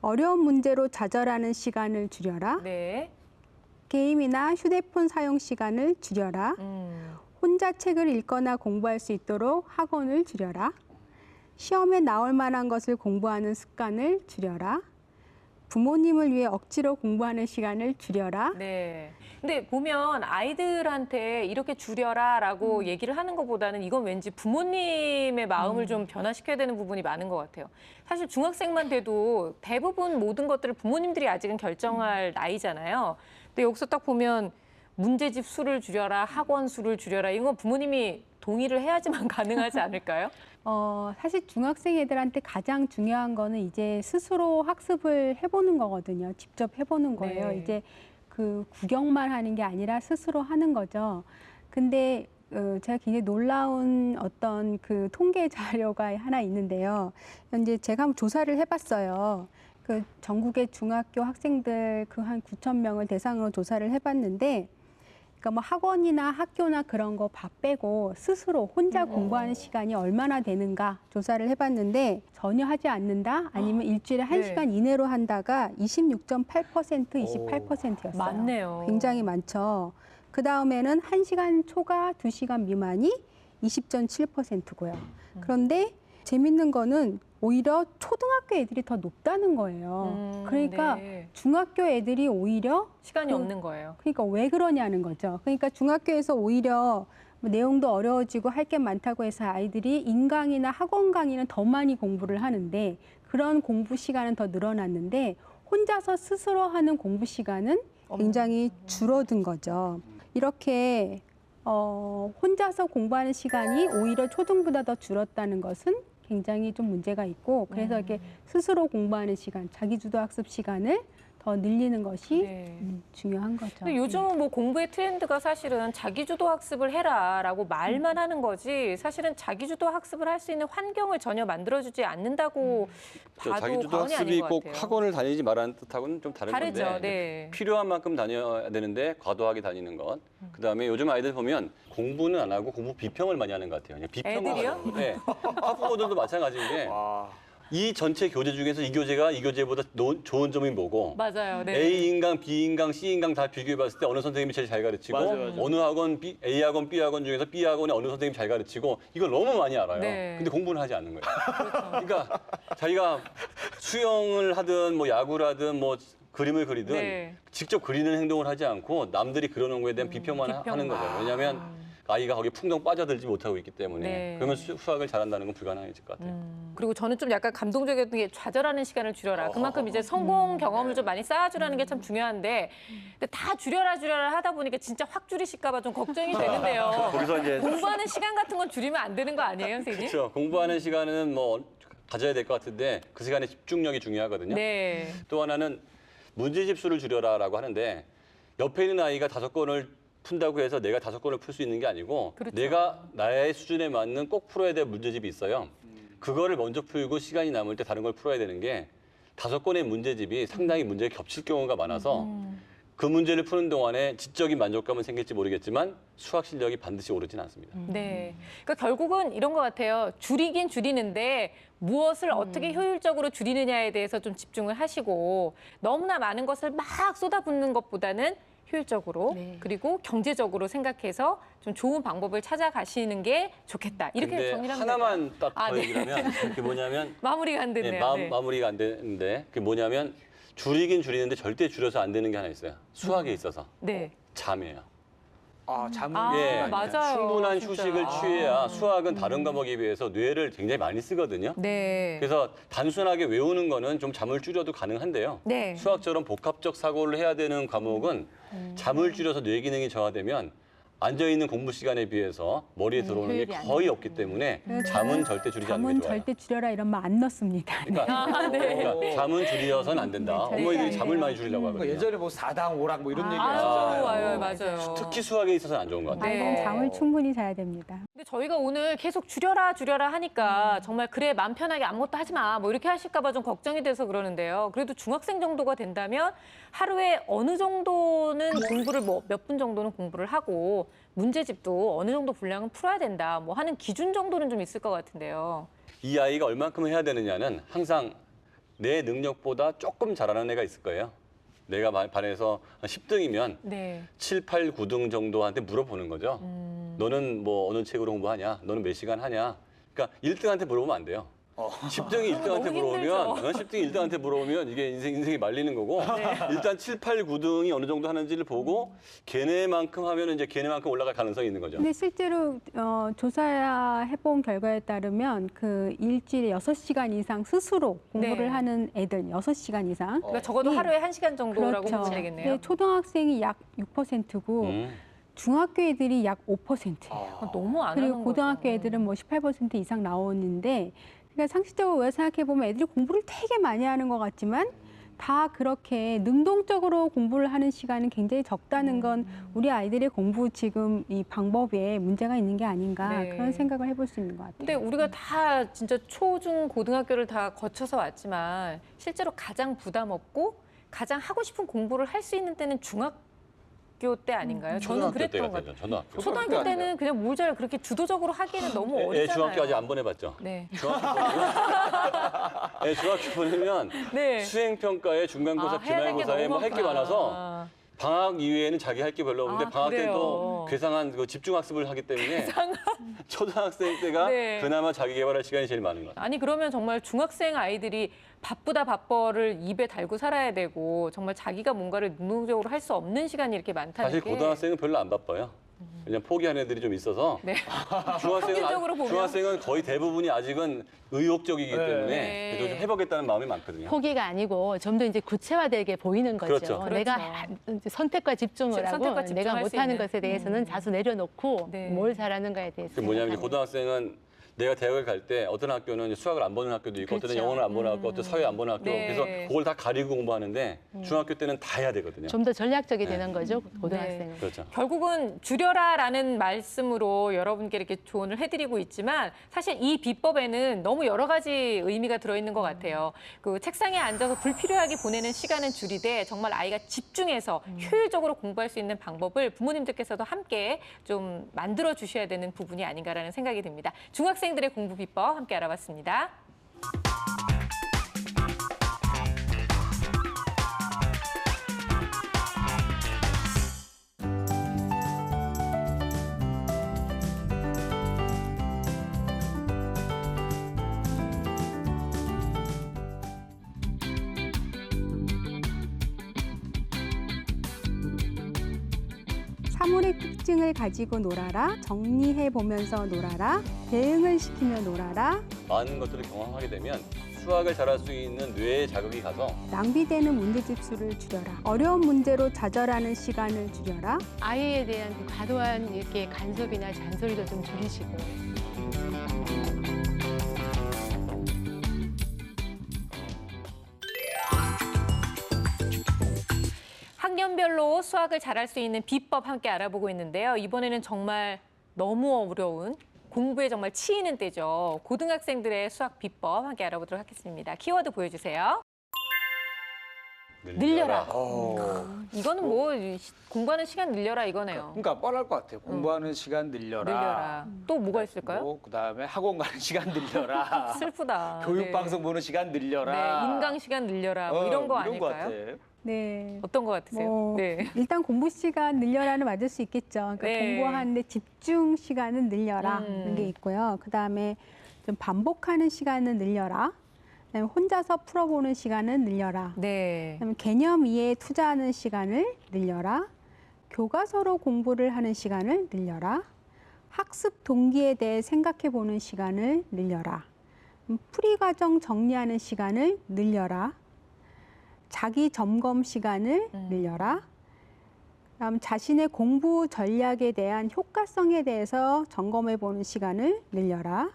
어려운 문제로 좌절하는 시간을 줄여라. 네. 게임이나 휴대폰 사용 시간을 줄여라. 혼자 책을 읽거나 공부할 수 있도록 학원을 줄여라. 시험에 나올 만한 것을 공부하는 습관을 줄여라. 부모님을 위해 억지로 공부하는 시간을 줄여라. 네. 근데 보면 아이들한테 이렇게 줄여라라고 얘기를 하는 것보다는 이건 왠지 부모님의 마음을 좀 변화시켜야 되는 부분이 많은 것 같아요. 사실 중학생만 돼도 대부분 모든 것들을 부모님들이 아직은 결정할 나이잖아요. 근데 여기서 딱 보면 문제집 수를 줄여라, 학원 수를 줄여라 이건 부모님이 동의를 해야지만 가능하지 않을까요? 사실 중학생 애들한테 가장 중요한 거는 이제 스스로 학습을 해보는 거거든요. 직접 해보는 거예요. 네. 이제 그 구경만 하는 게 아니라 스스로 하는 거죠. 근데 제가 굉장히 놀라운 어떤 그 통계 자료가 하나 있는데요. 현재 제가 한번 조사를 해봤어요. 그 전국의 중학교 학생들 그 한 9천 명을 대상으로 조사를 해봤는데 그러니까 뭐 학원이나 학교나 그런 거 다 빼고 스스로 혼자 공부하는 시간이 얼마나 되는가 조사를 해봤는데 전혀 하지 않는다 아니면 일주일에 네. 1시간 이내로 한다가 26.8%, 28%였어요. 많네요. 굉장히 많죠. 그 다음에는 1시간 초과 2시간 미만이 20.7%고요. 그런데 재밌는 거는 오히려 초등학교 애들이 더 높다는 거예요. 그러니까 네. 중학교 애들이 오히려 시간이 없는 거예요. 그러니까 왜 그러냐는 거죠. 그러니까 중학교에서 오히려 뭐 내용도 어려워지고 할 게 많다고 해서 아이들이 인강이나 학원 강의는 더 많이 공부를 하는데 그런 공부 시간은 더 늘어났는데 혼자서 스스로 하는 공부 시간은 굉장히 줄어든 거죠. 이렇게 혼자서 공부하는 시간이 오히려 초등보다 더 줄었다는 것은 굉장히 좀 문제가 있고 그래서 이렇게 스스로 공부하는 시간, 자기주도 학습 시간을 더 늘리는 것이 네. 중요한 거죠. 근데 요즘은 뭐 공부의 트렌드가 사실은 자기주도 학습을 해라라고 말만 하는 거지 사실은 자기주도 학습을 할 수 있는 환경을 전혀 만들어주지 않는다고 봐도 자기주도 과언이 아닌 학습이 것 꼭 같아요. 학원을 다니지 말라는 뜻하고는 좀 다른 다르죠. 건데 네. 필요한 만큼 다녀야 되는데 과도하게 다니는 것. 그다음에 요즘 아이들 보면 공부는 안 하고 공부 비평을 많이 하는 것 같아요. 그냥 비평만 애들이요? 하는 건데 학부모들도 마찬가지인 게 이 전체 교재 중에서 이 교재가 이 교재보다 좋은 점이 뭐고 맞아요. 네. A 인강, B 인강, C 인강 다 비교해 봤을 때 어느 선생님이 제일 잘 가르치고 맞아요. 어느 학원 A 학원, B 학원 중에서 B 학원에 어느 선생님이 잘 가르치고 이걸 너무 많이 알아요. 네. 근데 공부는 하지 않는 거예요. 그러니까 자기가 수영을 하든 뭐 야구를 하든 뭐 그림을 그리든 네. 직접 그리는 행동을 하지 않고 남들이 그려놓은 거에 대한 비평만 하는 거죠. 왜냐하면 아이가 거기에 풍덩 빠져들지 못하고 있기 때문에 네. 그러면 수학을 잘한다는 건 불가능해질 것 같아요. 그리고 저는 좀 약간 감동적이었던 게 좌절하는 시간을 줄여라. 그만큼 이제 성공 경험을 좀 많이 쌓아주라는 게 참 중요한데 근데 다 줄여라 하다 보니까 진짜 확 줄이실까 봐 좀 걱정이 되는데요. 거기서 이제 공부하는 시간 같은 건 줄이면 안 되는 거 아니에요, 선생님? 그렇죠. 공부하는 시간은 뭐 가져야 될 것 같은데 그 시간에 집중력이 중요하거든요. 네. 또 하나는 문제집 수를 줄여라라고 하는데 옆에 있는 아이가 5건을 푼다고 해서 내가 5건을 풀 수 있는 게 아니고 그렇죠. 내가 나의 수준에 맞는 꼭 풀어야 될 문제집이 있어요. 그거를 먼저 풀고 시간이 남을 때 다른 걸 풀어야 되는 게 5건의 문제집이 상당히 문제가 겹칠 경우가 많아서 그 문제를 푸는 동안에 지적인 만족감은 생길지 모르겠지만 수학 실력이 반드시 오르진 않습니다. 네. 그러니까 결국은 이런 것 같아요. 줄이긴 줄이는데 무엇을 어떻게 효율적으로 줄이느냐에 대해서 좀 집중을 하시고 너무나 많은 것을 막 쏟아붓는 것보다는 효율적으로 네. 그리고 경제적으로 생각해서 좀 좋은 방법을 찾아가시는 게 좋겠다. 이렇게 근데 정리를 하면 하나만 딱 아, 더 네. 얘기를 하면 그게 뭐냐면 마무리가 안 됐네요. 네. 마무리가 안 되는데 그게 뭐냐면 줄이긴 줄이는데 절대 줄여서 안 되는 게 하나 있어요. 수학에 있어서 네. 잠이에요. 잠을 예, 맞아요. 충분한 진짜. 휴식을 취해야 수학은 다른 과목에 비해서 뇌를 굉장히 많이 쓰거든요. 네. 그래서 단순하게 외우는 거는 좀 잠을 줄여도 가능한데요. 네. 수학처럼 복합적 사고를 해야 되는 과목은 잠을 줄여서 뇌 기능이 저하되면 앉아있는 공부 시간에 비해서 머리에 들어오는 게 효율이 안 거의 없기 때문에 잠은 절대 줄이지 않는 게 잠은 좋아요. 절대 줄여라 이런 말 안 넣습니다. 그러니까 잠은 줄여서는 안 된다. 네, 절대 어머니들이 안 잠을 돼요. 많이 줄이려고 그러니까 하거든요. 예전에 뭐 4당 5락 뭐 이런 얘기 아유, 하셨잖아요. 맞아요. 특히 수학에 있어서는 안 좋은 것 같아요. 네. 아이는 잠을 충분히 자야 됩니다. 근데 저희가 오늘 계속 줄여라 하니까 정말 그래 마음 편하게 아무것도 하지 마 뭐 이렇게 하실까 봐 좀 걱정이 돼서 그러는데요. 그래도 중학생 정도가 된다면 하루에 어느 정도는 공부를 뭐 몇 분 정도는 공부를 하고 문제집도 어느 정도 분량은 풀어야 된다 뭐 하는 기준 정도는 좀 있을 것 같은데요. 이 아이가 얼만큼 해야 되느냐는 항상 내 능력보다 조금 잘하는 애가 있을 거예요. 내가 반에서 10등이면 네. 7, 8, 9등 정도한테 물어보는 거죠. 너는 뭐 어느 책으로 공부하냐? 너는 몇 시간 하냐? 그러니까 1등한테 물어보면 안 돼요. 10등이 1등한테 너무 물어보면, 힘들죠. 10등이 1등한테 물어보면 이게 인생이 말리는 거고, 일단 7, 8, 9등이 어느 정도 하는지를 보고, 걔네만큼 하면 이제 걔네만큼 올라갈 가능성이 있는 거죠. 근데 실제로 조사해본 결과에 따르면 그 일주일에 6시간 이상 스스로 공부를 네. 하는 애들 6시간 이상. 그러니까 적어도 네. 하루에 1시간 정도라고 그렇죠. 보면 되겠네요. 근데 초등학생이 약 6%고 중학교 애들이 약 5%예요. 너무 안 그리고 하는 고등학교 거죠. 애들은 뭐 18% 이상 나오는데 그러니까 상식적으로 왜 생각해 보면 애들이 공부를 되게 많이 하는 것 같지만 다 그렇게 능동적으로 공부를 하는 시간은 굉장히 적다는 건 우리 아이들의 공부 지금 이 방법에 문제가 있는 게 아닌가 네. 그런 생각을 해볼 수 있는 것 같아요. 근데 우리가 다 진짜 초, 중, 고등학교를 다 거쳐서 왔지만 실제로 가장 부담 없고 가장 하고 싶은 공부를 할 수 있는 때는 중학교 때 아닌가요? 저는 초등학교 때 그랬던 것 같아요. 같아요. 초등학교. 초등학교 때는 그냥 뭘 잘 그렇게 주도적으로 하기에는 너무 애 어리잖아요. 중학교 아직 안 보내봤죠? 네. 중학교 보내면 네. 수행평가에 중간고사, 해야 될게 기말고사에 뭐 할 게 너무 많아서 많구나. 방학 이외에는 자기 할 게 별로 없는데 아, 방학 때는 또 그래요? 괴상한 그 집중학습을 하기 때문에 초등학생 때가 네. 그나마 자기 개발할 시간이 제일 많은 것 같아요. 아니 그러면 정말 중학생 아이들이 바쁘다 바빠를 입에 달고 살아야 되고 정말 자기가 뭔가를 능동적으로 할 수 없는 시간이 이렇게 많다는 사실 게 고등학생은 별로 안 바빠요. 그냥 포기하는 애들이 좀 있어서 네. 중학생은, 평균적으로 보면. 중학생은 거의 대부분이 아직은 의욕적이기 네. 때문에 네. 그래도 좀 해보겠다는 마음이 많거든요. 포기가 아니고 좀 더 이제 구체화되게 보이는 거죠. 그렇죠. 내가 그렇죠. 이제 선택과 집중을 하고 선택과 내가 집중할 수 못하는 있는. 것에 대해서는 자수 내려놓고 네. 뭘 잘하는가에 대해서 그게 뭐냐면 이제 생각하는 고등학생은 내가 대학을 갈 때 어떤 학교는 이제 수학을 안 보는 학교도 있고 어떤 그렇죠. 영어를 안 보는 학교, 어떤 사회 안 보는 학교 네. 그래서 그걸 다 가리고 공부하는데 중학교 때는 다 해야 되거든요. 좀 더 전략적이 네. 되는 거죠, 고등학생은. 그렇죠. 결국은 줄여라라는 말씀으로 여러분께 이렇게 조언을 해드리고 있지만 사실 이 비법에는 너무 여러 가지 의미가 들어있는 것 같아요. 그 책상에 앉아서 불필요하게 보내는 시간은 줄이되 정말 아이가 집중해서 효율적으로 공부할 수 있는 방법을 부모님들께서도 함께 좀 만들어 주셔야 되는 부분이 아닌가라는 생각이 듭니다. 중학생들의 공부 비법 함께 알아봤습니다. 사물의 특징을 가지고 놀아라, 정리해 보면서 놀아라, 대응을 시키며 놀아라, 많은 것들을 경험하게 되면 수학을 잘할 수 있는 뇌의 자극이 가서 낭비되는 문제집 수를 줄여라, 어려운 문제로 좌절하는 시간을 줄여라, 아이에 대한 그 과도한 이렇게 간섭이나 잔소리도 좀 줄이시고. 학년별로 수학을 잘할 수 있는 비법 함께 알아보고 있는데요. 이번에는 정말 너무 어려운 공부에 정말 치이는 때죠. 고등학생들의 수학 비법 함께 알아보도록 하겠습니다. 키워드 보여주세요. 늘려라. 이거는 뭐 공부하는 시간 늘려라 이거네요. 그러니까 뻔할 것 같아요. 공부하는 시간 늘려라. 늘려라. 또 뭐가 있을까요? 뭐, 그다음에 학원 가는 시간 늘려라. 슬프다. 교육 방송 보는 시간 늘려라. 네, 인강 시간 늘려라. 뭐 이런 거 이런 거 아닐까요? 같아. 네. 어떤 거 같으세요? 뭐, 네. 일단 공부 시간 늘려라는 맞을 수 있겠죠. 그러니까 네. 공부하는데 집중 시간은 늘려라 이런 게 있고요. 그다음에 좀 반복하는 시간은 늘려라. 그다음에 혼자서 풀어보는 시간은 늘려라. 네. 그다음에 개념 이해에 투자하는 시간을 늘려라. 교과서로 공부를 하는 시간을 늘려라. 학습 동기에 대해 생각해 보는 시간을 늘려라. 풀이 과정 정리하는 시간을 늘려라. 자기 점검 시간을 늘려라. 그다음 자신의 공부 전략에 대한 효과성에 대해서 점검해 보는 시간을 늘려라.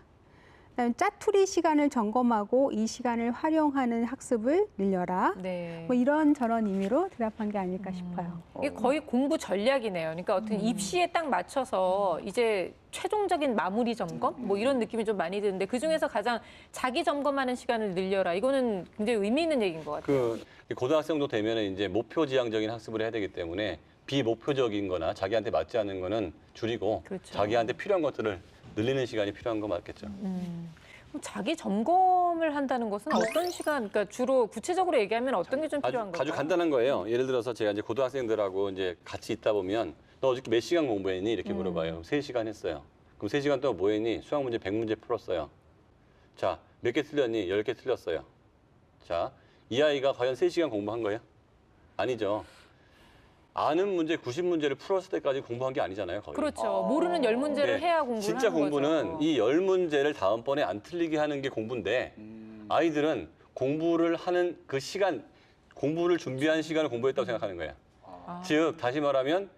그다음 짜투리 시간을 점검하고 이 시간을 활용하는 학습을 늘려라. 네. 뭐 이런 저런 의미로 대답한 게 아닐까 싶어요. 이게 거의 공부 전략이네요. 그러니까 어떤 입시에 딱 맞춰서 이제 최종적인 마무리 점검 뭐 이런 느낌이 좀 많이 드는데 그 중에서 가장 자기 점검하는 시간을 늘려라. 이거는 굉장히 의미 있는 얘기인 것 같아요. 그 고등학생도 되면은 이제 목표 지향적인 학습을 해야 되기 때문에 비목표적인 거나 자기한테 맞지 않는 거는 줄이고 그렇죠. 자기한테 필요한 것들을 늘리는 시간이 필요한 거 맞겠죠. 그럼 자기 점검을 한다는 것은 어떤 시간, 그러니까 주로 구체적으로 얘기하면 어떤 게 좀 필요한 아주 걸까요? 간단한 거예요. 예를 들어서 제가 이제 고등학생들하고 이제 같이 있다 보면 너 어저께 몇 시간 공부했니? 이렇게 물어봐요. 3시간 했어요. 그럼 3시간 동안 뭐 했니? 수학 문제 100문제 풀었어요. 자, 몇 개 틀렸니? 10개 틀렸어요. 자, 이 아이가 과연 3시간 공부한 거예요? 아니죠. 아는 문제 90문제를 풀었을 때까지 공부한 게 아니잖아요, 거의. 그렇죠. 모르는 10문제를 네. 해야 공부를 진짜 하는 공부는 거죠. 이 10문제를 다음번에 안 틀리게 하는 게 공부인데 아이들은 공부를 하는 그 시간, 공부를 준비한 시간을 공부했다고 생각하는 거예요. 즉 다시 말하면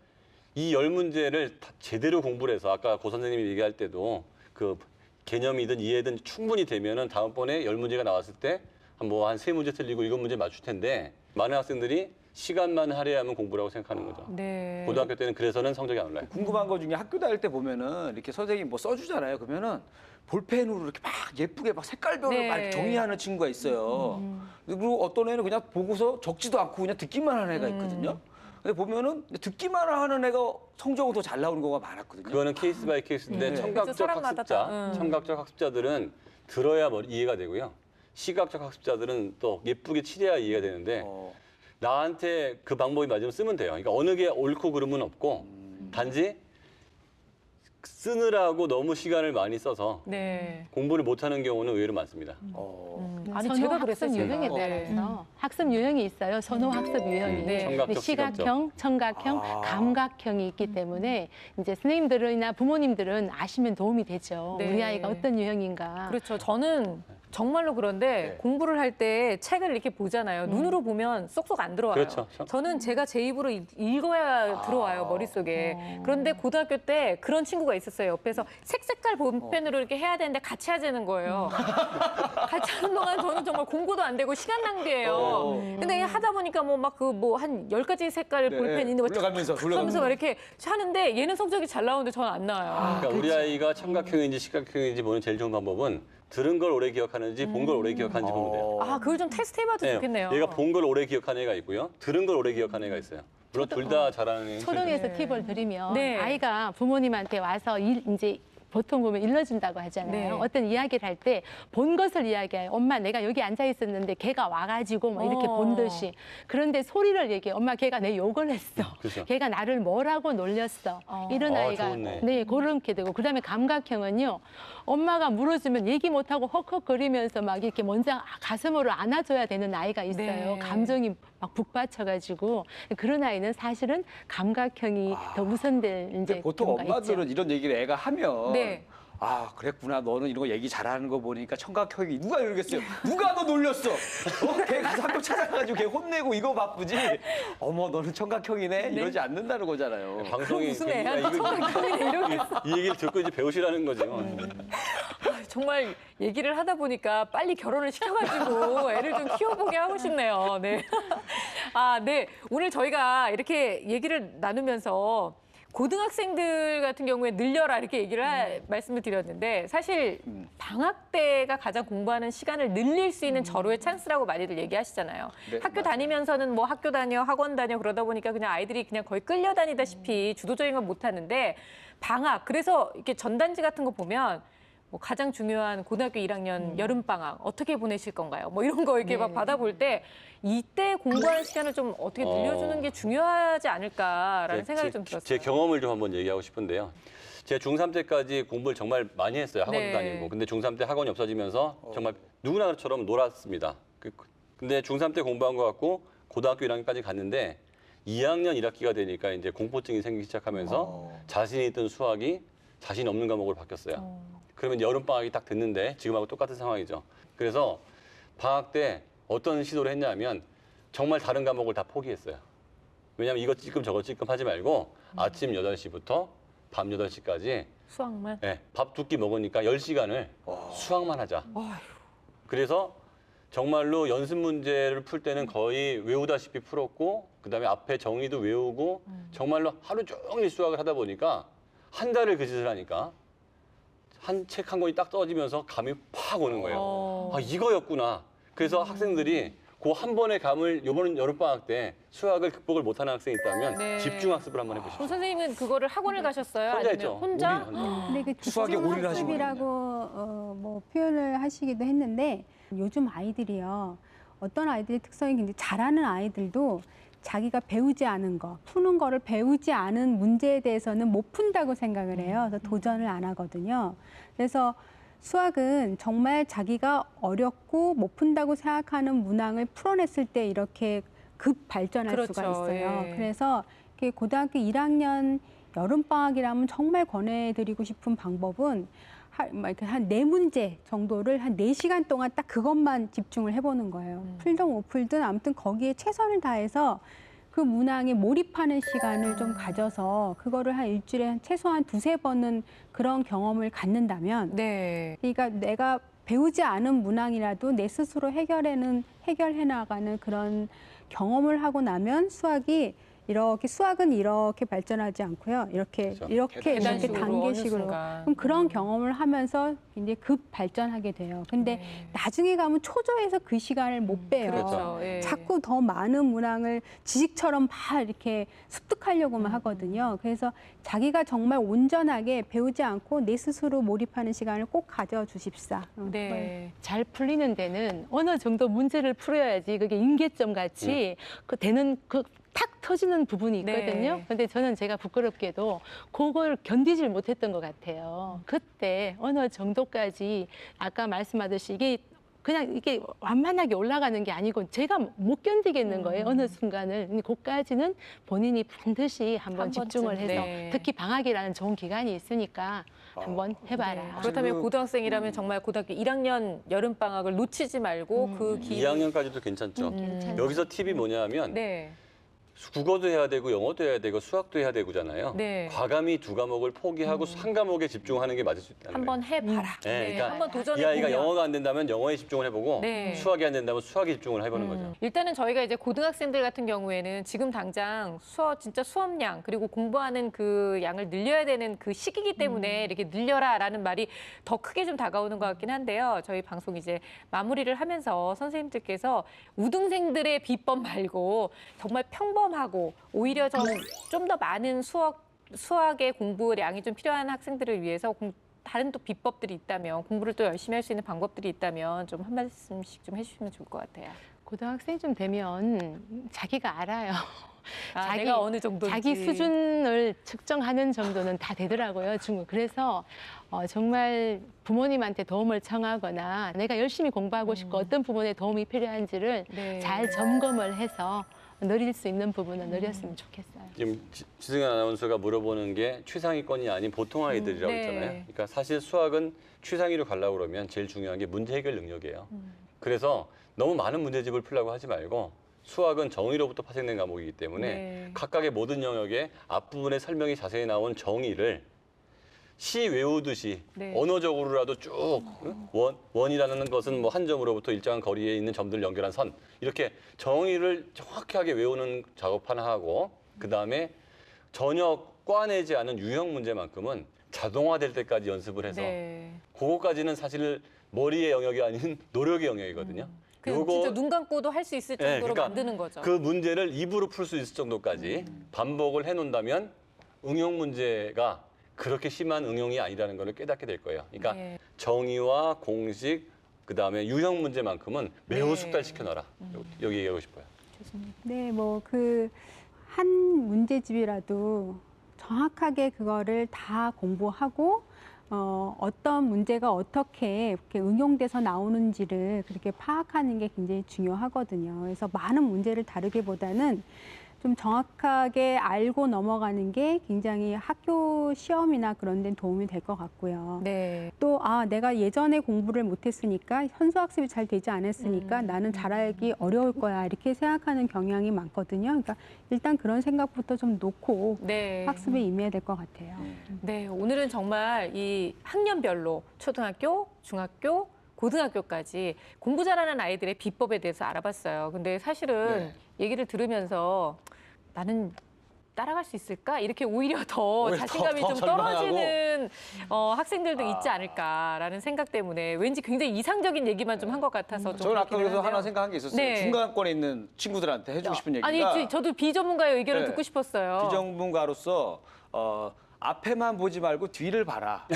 이 10문제를 제대로 공부를 해서 아까 고 선생님이 얘기할 때도 그 개념이든 이해든 충분히 되면은 다음번에 10문제가 나왔을 때 한 3문제 틀리고 7문제 맞출 텐데 많은 학생들이 시간만 할애하면 공부라고 생각하는 거죠. 네. 고등학교 때는 그래서는 성적이 안 올라요. 궁금한 거 중에 학교 다닐 때 보면은 이렇게 선생님 뭐 써주잖아요. 그러면은 볼펜으로 이렇게 막 예쁘게 막 색깔별로 네. 막 이렇게 정리하는 친구가 있어요. 그리고 어떤 애는 그냥 보고서 적지도 않고 그냥 듣기만 하는 애가 있거든요. 근데 보면은 듣기만 하는 애가 성적은 더 잘 나오는 거가 많았거든요. 그거는 케이스 바이 케이스인데 그렇죠. 청각적 사람마다 학습자, 다, 청각적 학습자들은 들어야 이해가 되고요. 시각적 학습자들은 또 예쁘게 칠해야 이해가 되는데 나한테 그 방법이 맞으면 쓰면 돼요. 그러니까 어느 게 옳고 그름은 없고 단지 쓰느라고 너무 시간을 많이 써서 네. 공부를 못하는 경우는 의외로 많습니다. 아니, 선호 제가 학습 그랬었어요. 유형에 네. 따라서 학습 유형이 있어요. 선호 학습 유형이. 네. 청각적, 근데 시각형, 청각형, 아. 감각형이 있기 때문에 이제 선생님들이나 부모님들은 아시면 도움이 되죠. 네. 우리 아이가 어떤 유형인가. 그렇죠. 저는 정말로 그런데 네. 공부를 할 때 책을 이렇게 보잖아요. 눈으로 보면 쏙쏙 안 들어와요. 그렇죠. 저는 제가 제 입으로 읽어야 들어와요, 머릿속에. 그런데 고등학교 때 그런 친구가 있었어요. 옆에서 색깔 본펜으로 이렇게 해야 되는데 같이 하자는 거예요. 같이 하는 동안 저는 정말 공부도 안 되고 시간 낭비예요. 근데 하다 보니까 뭐 막 그 뭐 한 10가지 색깔 네, 볼펜 있는 거 돌려가면서, 하면서 막 이렇게 하는데 얘는 성적이 잘 나오는데 저는 안 나와요. 그러니까 우리 아이가 청각형인지 시각형인지 보는 제일 좋은 방법은 들은 걸 오래 기억하는지 본 걸 오래 기억하는지 보면 돼요. 아, 그걸 좀 테스트 해봐도 네, 좋겠네요. 얘가 본 걸 오래 기억하는 애가 있고요. 들은 걸 오래 기억하는 애가 있어요. 물론 둘 다 잘하는 애는 초등에서 팁을 드리면 네. 아이가 부모님한테 와서 이제 보통 보면 일러준다고 하잖아요. 네. 어떤 이야기를 할 때 본 것을 이야기해요. 엄마 내가 여기 앉아 있었는데 걔가 와가지고 뭐 이렇게 본 듯이. 그런데 소리를 얘기해. 엄마 걔가 내 욕을 했어. 그렇죠. 걔가 나를 뭐라고 놀렸어. 이런 아, 아이가 좋네. 네 그렇게 되고 그다음에 감각형은요. 엄마가 물어주면 얘기 못하고 헉헉거리면서 막 이렇게 먼저 가슴으로 안아줘야 되는 아이가 있어요. 네. 감정이 막 북받쳐가지고 그런 아이는 사실은 감각형이 더 우선될 이제 근데 보통 경우가 엄마들은 있죠. 이런 얘기를 애가 하면 네. 아 그랬구나 너는 이런 거 얘기 잘하는 거 보니까 청각형이 누가 이러겠어요. 누가 너 놀렸어. 걔 가서 학교 찾아가지고 걔 혼내고 이거 바쁘지. 어머 너는 청각형이네 이러지 않는다는 거잖아요. 방송이 무슨 그러니까 애야? 청각형이네 이러겠어. 이 얘기를 듣고 이제 배우시라는 거죠. 정말 얘기를 하다 보니까 빨리 결혼을 시켜가지고 애를 좀 키워보게 하고 싶네요. 네. 아, 네. 오늘 저희가 이렇게 얘기를 나누면서 고등학생들 같은 경우에 늘려라 이렇게 얘기를 말씀을 드렸는데 사실 방학 때가 가장 공부하는 시간을 늘릴 수 있는 절호의 찬스라고 많이들 얘기하시잖아요. 네, 학교 맞아요. 다니면서는 뭐 학교 다녀, 학원 다녀 그러다 보니까 그냥 아이들이 그냥 거의 끌려다니다시피 주도적인 건 못하는데 방학 그래서 이렇게 전단지 같은 거 보면 뭐 가장 중요한 고등학교 1학년 여름방학 어떻게 보내실 건가요? 뭐 이런 거 이렇게 막 받아볼 때 이때 공부하는 시간을 좀 어떻게 늘려주는 게 중요하지 않을까라는 생각이 좀 들었어요. 제 경험을 좀 한번 얘기하고 싶은데요. 제가 중3 때까지 공부를 정말 많이 했어요. 학원도 네. 다니고. 근데 중3 때 학원이 없어지면서 정말 누구나처럼 놀았습니다. 근데 중3 때 공부한 것 같고 고등학교 1학년까지 갔는데 2학년 1학기가 되니까 이제 공포증이 생기기 시작하면서 자신이 있던 수학이 자신이 없는 과목으로 바뀌었어요. 그러면 여름방학이 딱 됐는데 지금하고 똑같은 상황이죠. 그래서 방학 때 어떤 시도를 했냐면 정말 다른 과목을 다 포기했어요. 왜냐하면 이것 찔끔 저것 찔끔 하지 말고 아침 8시부터 밤 8시까지 수학만. 네, 밥 두 끼 먹으니까 10시간을 수학만 하자. 그래서 정말로 연습 문제를 풀 때는 거의 외우다시피 풀었고 그다음에 앞에 정의도 외우고 정말로 하루 종일 수학을 하다 보니까 한 달을 그 짓을 하니까 한 책 한 권이 딱 떨어지면서 감이 팍 오는 거예요. 아, 이거였구나. 그래서 학생들이 그 한 번의 감을 이번 여름방학 때 수학을 극복을 못하는 학생이 있다면 네. 집중학습을 한번 해보십시오. 그럼 선생님은 그거를 학원을 가셨어요? 혼자 아니면 했죠. 혼자? 근데 그 수학에 올인을 하신 집중학습이라고 뭐 표현을 하시기도 했는데 요즘 아이들이요. 어떤 아이들의 특성이 굉장히 잘하는 아이들도 자기가 배우지 않은 거, 푸는 거를 배우지 않은 문제에 대해서는 못 푼다고 생각을 해요. 그래서 도전을 안 하거든요. 그래서 수학은 정말 자기가 어렵고 못 푼다고 생각하는 문항을 풀어냈을 때 이렇게 급 발전할 그렇죠. 수가 있어요. 예. 그래서 이렇게 고등학교 1학년 여름방학이라면 정말 권해드리고 싶은 방법은 한 4문제 정도를 한 4시간 동안 딱 그것만 집중을 해보는 거예요. 풀든 못 풀든 아무튼 거기에 최선을 다해서 그 문항에 몰입하는 시간을 좀 가져서 그거를 한 일주일에 한 최소한 2-3번은 그런 경험을 갖는다면 네. 그러니까 내가 배우지 않은 문항이라도 내 스스로 해결해 나가는 그런 경험을 하고 나면 수학은 이렇게 발전하지 않고요. 이렇게 그렇죠. 이렇게 계단식으로, 어느 단계식으로. 순간. 그럼 그런 경험을 하면서 이제 급 발전하게 돼요. 근데 네. 나중에 가면 초조해서 그 시간을 못 빼요. 그렇죠. 예. 자꾸 더 많은 문항을 지식처럼 막 이렇게 습득하려고만 하거든요. 그래서 자기가 정말 온전하게 배우지 않고 내 스스로 몰입하는 시간을 꼭 가져주십사. 네. 잘 풀리는 데는 어느 정도 문제를 풀어야지 그게 임계점 같이 그 되는 그 탁 터지는 부분이 있거든요. 네. 근데 저는 제가 부끄럽게도 그걸 견디질 못했던 것 같아요. 그때 어느 정도까지 아까 말씀하듯이 이게 완만하게 올라가는 게 아니고 제가 못 견디겠는 거예요. 어느 순간을. 근데 그까지는 본인이 반드시 한번 한 집중을 번쯤, 해서 네. 특히 방학이라는 좋은 기간이 있으니까 한번 해봐라. 네. 그렇다면 그- 고등학생이라면 정말 고등학교 1학년 여름방학을 놓치지 말고 그 기... 2학년까지도 괜찮죠. 괜찮죠. 여기서 팁이 뭐냐면 네. 국어도 해야 되고 영어도 해야 되고 수학도 해야 되고잖아요. 네. 과감히 2과목을 포기하고 한 과목에 집중하는 게 맞을 수 있다는 한번 거예요. 해봐라. 네, 그러니까 한번 이 도전해 아이가 보면. 영어가 안 된다면 영어에 집중을 해보고 네. 수학이 안 된다면 수학에 집중을 해보는 거죠. 일단은 저희가 이제 고등학생들 같은 경우에는 지금 당장 진짜 수업량 그리고 공부하는 그 양을 늘려야 되는 그 시기이기 때문에 이렇게 늘려라라는 말이 더 크게 좀 다가오는 것 같긴 한데요. 저희 방송 이제 마무리를 하면서 선생님들께서 우등생들의 비법 말고 정말 평범하고 오히려 좀 더 많은 수학의 공부량이 좀 필요한 학생들을 위해서 다른 또 비법들이 있다면 공부를 또 열심히 할 수 있는 방법들이 있다면 좀 한 말씀씩 좀 해주시면 좋을 것 같아요. 고등학생쯤 되면 자기가 알아요. 내가 어느 정도인지. 자기 수준을 측정하는 정도는 다 되더라고요. 그래서 정말 부모님한테 도움을 청하거나 내가 열심히 공부하고 싶고 어떤 부분에 도움이 필요한지를 네. 잘 점검을 해서 늘릴 수 있는 부분은 늘렸으면 좋겠어요. 지금 지승현 아나운서가 물어보는 게 최상위권이 아닌 보통 아이들이라고 네. 했잖아요. 그러니까 사실 수학은 최상위로 가려고 그러면 제일 중요한 게 문제 해결 능력이에요. 그래서 너무 많은 문제집을 풀려고 하지 말고 수학은 정의로부터 파생된 과목이기 때문에 네. 각각의 모든 영역의 앞부분에 설명이 자세히 나온 정의를 시 외우듯이 네. 언어적으로라도 쭉 원이라는 것은 뭐 한 점으로부터 일정한 거리에 있는 점들을 연결한 선 이렇게 정의를 정확하게 외우는 작업 하나 하고 그다음에 전혀 꽈내지 않은 유형 문제만큼은 자동화될 때까지 연습을 해서 네. 그거까지는 사실 머리의 영역이 아닌 노력의 영역이거든요. 그냥 진짜 눈 감고도 할 수 있을 네, 정도로 그러니까 만드는 거죠. 그 문제를 입으로 풀 수 있을 정도까지 반복을 해놓는다면 응용 문제가 그렇게 심한 응용이 아니라는 걸 깨닫게 될 거예요. 그러니까 네. 정의와 공식, 그다음에 유형 문제만큼은 매우 네. 숙달시켜놔라. 여기 얘기하고 싶어요. 네, 뭐 한 문제집이라도 정확하게 그거를 다 공부하고 어떤 문제가 어떻게 이렇게 응용돼서 나오는지를 그렇게 파악하는 게 굉장히 중요하거든요. 그래서 많은 문제를 다루기보다는 좀 정확하게 알고 넘어가는 게 굉장히 학교 시험이나 그런 데는 도움이 될 것 같고요. 네. 또 내가 예전에 공부를 못했으니까 현수학습이 잘 되지 않았으니까 나는 잘하기 어려울 거야 이렇게 생각하는 경향이 많거든요. 그러니까 일단 그런 생각부터 좀 놓고 네. 학습에 임해야 될 것 같아요. 네, 오늘은 정말 이 학년별로 초등학교, 중학교, 고등학교까지 공부 잘하는 아이들의 비법에 대해서 알아봤어요. 근데 사실은 얘기를 들으면서 나는 따라갈 수 있을까? 이렇게 오히려 더 오히려 자신감이 더 좀 절망하고. 떨어지는 학생들도 있지 않을까라는 생각 때문에 왠지 굉장히 이상적인 얘기만 좀 한 것 같아서 좀 저는 아까 그렇기는 그래서 하나 한데요. 생각한 게 있었어요. 네. 중간권에 있는 친구들한테 해주고 싶은 얘기가 아니, 저도 비전문가의 의견을 네. 듣고 싶었어요. 비전문가로서 앞에만 보지 말고 뒤를 봐라.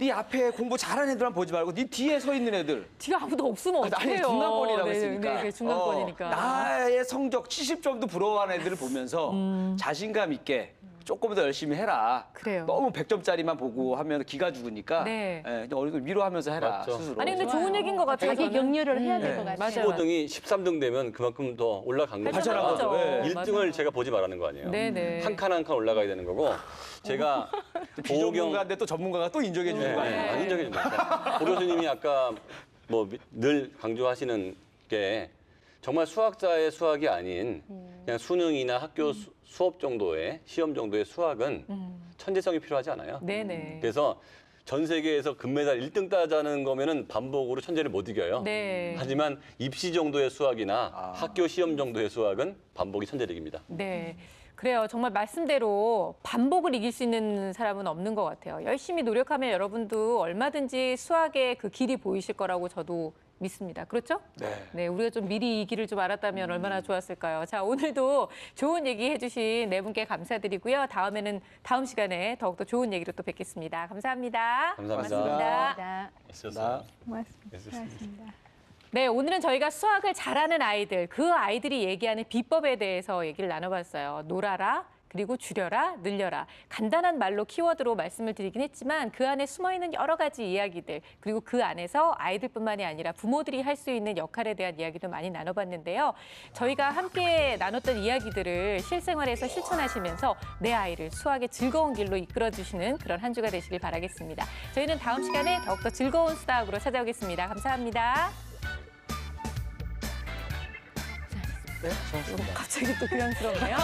네 앞에 공부 잘하는 애들만 보지 말고 네 뒤에 서 있는 애들. 뒤가 아무도 없으면 어떡해요. 아니 중간권이라고 네, 했으니까. 네, 중간권이니까. 나의 성적 70점도 부러워하는 애들을 보면서 자신감 있게 조금 더 열심히 해라. 그래요. 너무 100점짜리만 보고 하면 기가 죽으니까 네. 그냥 어느 정도 위로하면서 해라 맞죠. 스스로. 아니 근데 좋은 얘기인 것 같아요. 자기 저는. 격려를 해야 될 것 맞아요. 같아요. 15등이 13등 되면 그만큼 더 올라간 거죠. 발전한 거죠. 네. 1등을 맞아요. 제가 보지 말라는 거 아니에요. 네네. 한 칸 한 칸 올라가야 되는 거고 제가 보경 비전문가인데 또 전문가가 또 인정해 주는 네, 거 아니에요? 안 인정해줍니다. 고 교수님이 아까 뭐 늘 강조하시는 게 정말 수학자의 수학이 아닌 그냥 수능이나 학교 수업 정도의 시험 정도의 수학은 천재성이 필요하지 않아요. 네네. 그래서 전 세계에서 금메달 1등 따자는 거면은 반복으로 천재를 못 이겨요. 네. 하지만 입시 정도의 수학이나 학교 시험 정도의 수학은 반복이 천재력입니다. 네. 그래요. 정말 말씀대로 반복을 이길 수 있는 사람은 없는 것 같아요. 열심히 노력하면 여러분도 얼마든지 수학의 그 길이 보이실 거라고 저도 믿습니다. 그렇죠? 네. 네, 우리가 좀 미리 이 길을 좀 알았다면 얼마나 좋았을까요? 자, 오늘도 좋은 얘기 해주신 네 분께 감사드리고요. 다음 시간에 더욱더 좋은 얘기로 또 뵙겠습니다. 감사합니다. 감사합니다. 고맙습니다. 애쓰셨어요. 고맙습니다. 애쓰셨습니다. 고맙습니다. 네, 오늘은 저희가 수학을 잘하는 아이들, 그 아이들이 얘기하는 비법에 대해서 얘기를 나눠봤어요. 놀아라, 그리고 줄여라, 늘려라. 간단한 말로 키워드로 말씀을 드리긴 했지만 그 안에 숨어있는 여러 가지 이야기들, 그리고 그 안에서 아이들뿐만이 아니라 부모들이 할 수 있는 역할에 대한 이야기도 많이 나눠봤는데요. 저희가 함께 나눴던 이야기들을 실생활에서 실천하시면서 내 아이를 수학의 즐거운 길로 이끌어주시는 그런 한 주가 되시길 바라겠습니다. 저희는 다음 시간에 더욱더 즐거운 수다학으로 찾아오겠습니다. 감사합니다. 네, 갑자기 또 교양스럽네요.